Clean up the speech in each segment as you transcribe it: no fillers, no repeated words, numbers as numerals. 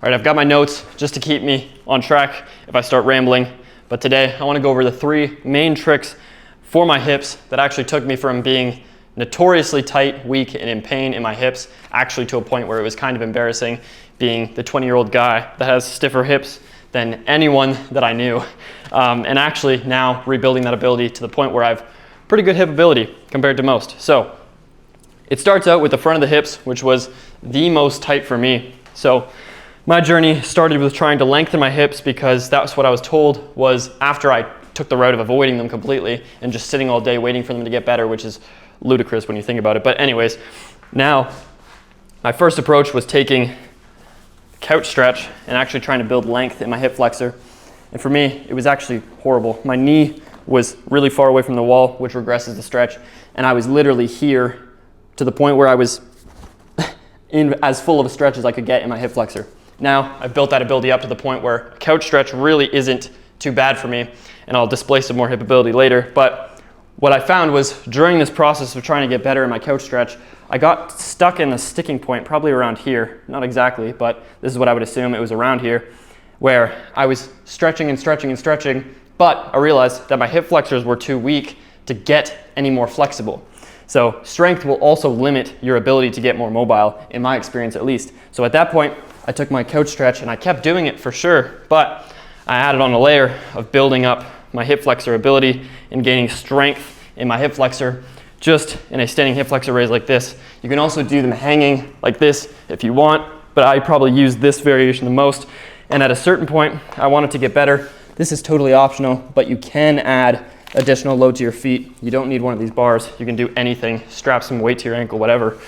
right, I've got my notes just to keep me on track if I start rambling. But today I want to go over the 3 main tricks for my hips that actually took me from being notoriously tight, weak, and in pain in my hips, actually to a point where it was kind of embarrassing being the 20-year-old guy that has stiffer hips than anyone that I knew. And actually now rebuilding that ability to the point where I have pretty good hip ability compared to most. So it starts out with the front of the hips, which was the most tight for me. So my journey started with trying to lengthen my hips because that's what I was told was after I took the route of avoiding them completely and just sitting all day waiting for them to get better, which is ludicrous when you think about it. But anyways, now my first approach was taking couch stretch and actually trying to build length in my hip flexor. And for me, it was actually horrible. My knee was really far away from the wall, which regresses the stretch. And I was literally here to the point where I was in as full of a stretch as I could get in my hip flexor. Now I've built that ability up to the point where couch stretch really isn't too bad for me, and I'll display some more hip ability later. But what I found was during this process of trying to get better in my couch stretch, I got stuck in the sticking point probably around here, not exactly, but this is what I would assume it was around here, where I was stretching and stretching and stretching, but I realized that my hip flexors were too weak to get any more flexible. So strength will also limit your ability to get more mobile, in my experience at least. So at that point, I took my couch stretch and I kept doing it for sure, but I added on a layer of building up my hip flexor ability and gaining strength in my hip flexor just in a standing hip flexor raise like this. You can also do them hanging like this if you want, but I probably use this variation the most. And at a certain point, I wanted to get better. This is totally optional, but you can add additional load to your feet. You don't need one of these bars. You can do anything, strap some weight to your ankle, whatever,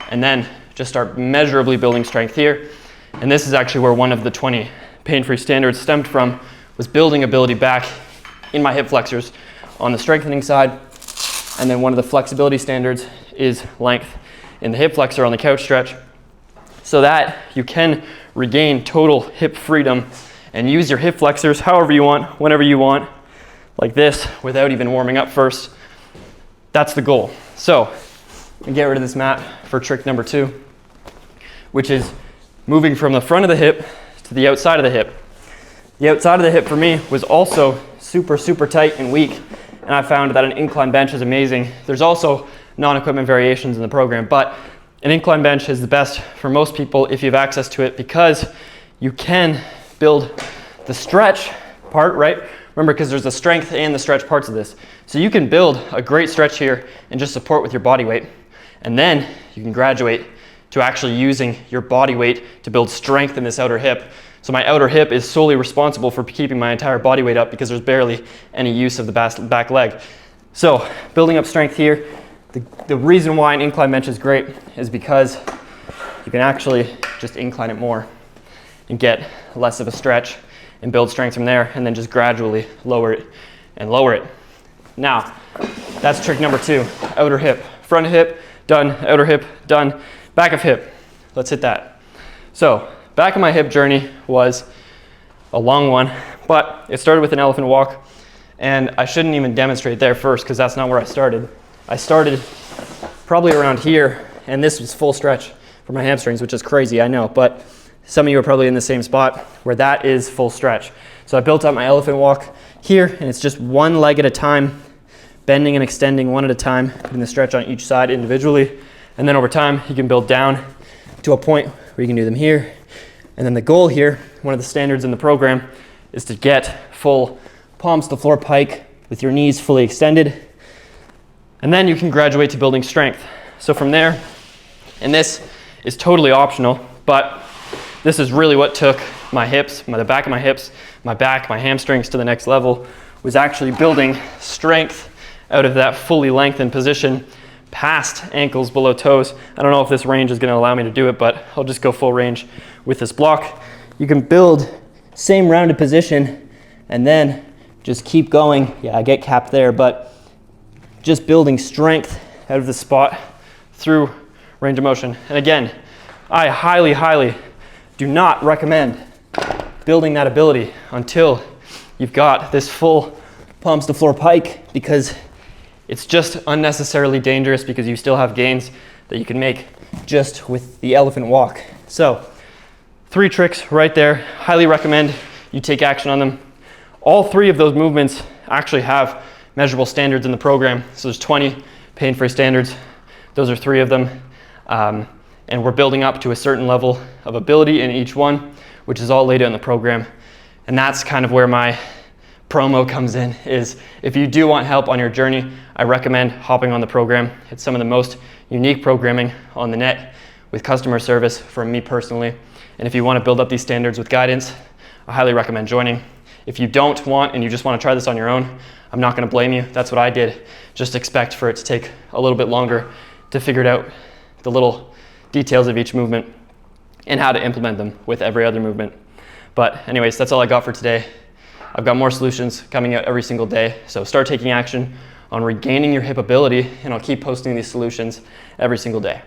and then just start measurably building strength here. And this is actually where one of the 20 pain-free standards stemmed from, was building ability back in my hip flexors on the strengthening side. And then one of the flexibility standards is length in the hip flexor on the couch stretch, so that you can regain total hip freedom and use your hip flexors however you want, whenever you want, like this, without even warming up first. That's the goal. So we get rid of this mat for trick number 2, which is moving from the front of the hip to the outside of the hip. The outside of the hip for me was also super, super tight and weak, and I found that an incline bench is amazing. There's also non-equipment variations in the program, but an incline bench is the best for most people if you have access to it, because you can build the stretch part, right? Remember, because there's the strength and the stretch parts of this. So you can build a great stretch here and just support with your body weight. And then you can graduate to actually using your body weight to build strength in this outer hip. So my outer hip is solely responsible for keeping my entire body weight up because there's barely any use of the back leg. So building up strength here, the reason why an incline bench is great is because you can actually just incline it more and get less of a stretch and build strength from there, and then just gradually lower it and lower it. Now, that's trick number 2, outer hip. Front hip, done, outer hip, done. Back of hip, let's hit that. So, back of my hip journey was a long one, but it started with an elephant walk, and I shouldn't even demonstrate there first because that's not where I started. I started probably around here, and this was full stretch for my hamstrings, which is crazy, I know, but some of you are probably in the same spot where that is full stretch. So I built up my elephant walk here, and it's just one leg at a time, bending and extending one at a time, putting the stretch on each side individually. And then over time, you can build down to a point where you can do them here. And then the goal here, one of the standards in the program, is to get full palms to floor pike with your knees fully extended. And then you can graduate to building strength. So from there, and this is totally optional, but this is really what took my hips, the back of my hips, my back, my hamstrings to the next level, was actually building strength out of that fully lengthened position past ankles below toes. I don't know if this range is going to allow me to do it, but I'll just go full range with this block. You can build same rounded position and then just keep going. Yeah, I get capped there, but just building strength out of the spot through range of motion. And again, I highly, highly do not recommend building that ability until you've got this full palms to floor pike, because it's just unnecessarily dangerous because you still have gains that you can make just with the elephant walk. So 3 tricks right there. Highly recommend you take action on them. All 3 of those movements actually have measurable standards in the program. So there's 20 pain-free standards. Those are 3 of them. And we're building up to a certain level of ability in each one, which is all laid out in the program. And that's kind of where my promo comes in, is if you do want help on your journey, I recommend hopping on the program. It's some of the most unique programming on the net with customer service from me personally. And if you want to build up these standards with guidance, I highly recommend joining. If you don't want and you just want to try this on your own, I'm not going to blame you. That's what I did. Just expect for it to take a little bit longer to figure out the little details of each movement and how to implement them with every other movement. But anyways, that's all I got for today. I've got more solutions coming out every single day. So start taking action on regaining your hip ability, and I'll keep posting these solutions every single day.